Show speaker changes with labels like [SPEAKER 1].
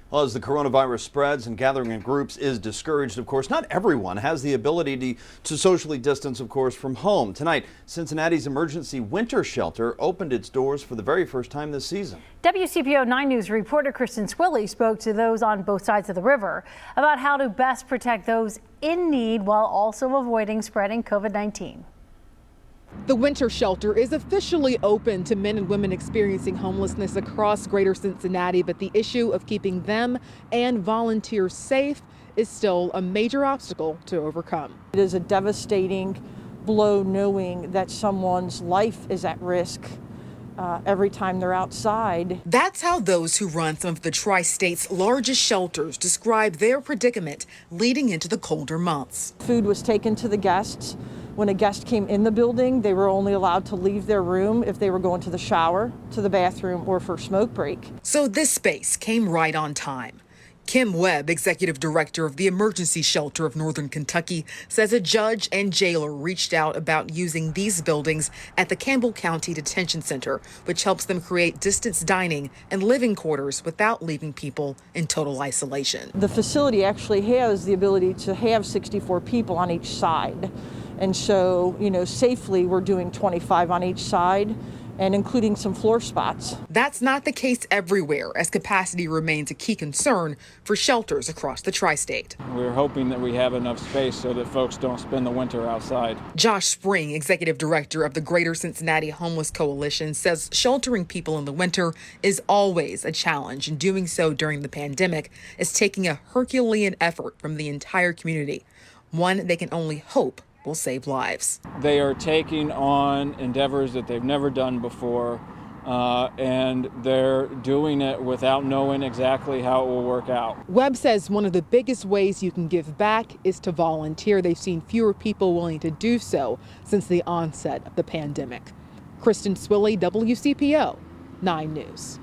[SPEAKER 1] Well, as the coronavirus spreads and gathering in groups is discouraged, of course, not everyone has the ability to socially distance, of course, from home. Tonight, Cincinnati's emergency winter shelter opened its doors for the very first time this season.
[SPEAKER 2] WCPO 9 News reporter Kristen Swilley spoke to those on both sides of the river about how to best protect those in need while also avoiding spreading COVID-19.
[SPEAKER 3] The winter shelter is officially open to men and women experiencing homelessness across greater Cincinnati, but the issue of keeping them and volunteers safe is still a major obstacle to overcome.
[SPEAKER 4] It is a devastating blow knowing that someone's life is at risk every time they're outside.
[SPEAKER 3] That's how those who run some of the tri-state's largest shelters describe their predicament leading into the colder months.
[SPEAKER 4] Food was taken to the guests. When a guest came in the building, they were only allowed to leave their room if they were going to the shower, to the bathroom, or for a smoke break.
[SPEAKER 3] So this space came right on time. Kim Webb, executive director of the emergency shelter of Northern Kentucky, says a judge and jailer reached out about using these buildings at the Campbell County Detention Center, which helps them create distance dining and living quarters without leaving people in total isolation.
[SPEAKER 4] The facility actually has the ability to have 64 people on each side. And so, safely we're doing 25 on each side and including some floor spots.
[SPEAKER 3] That's not the case everywhere, as capacity remains a key concern for shelters across the tri-state.
[SPEAKER 5] We're hoping that we have enough space so that folks don't spend the winter outside.
[SPEAKER 3] Josh Spring, executive director of the Greater Cincinnati Homeless Coalition, says sheltering people in the winter is always a challenge, and doing so during the pandemic is taking a Herculean effort from the entire community, one they can only hope will save lives.
[SPEAKER 5] They are taking on endeavors that they've never done before, and they're doing it without knowing exactly how it will work out.
[SPEAKER 3] Webb says one of the biggest ways you can give back is to volunteer. They've seen fewer people willing to do so since the onset of the pandemic. Kristen Swilley, WCPO 9 News.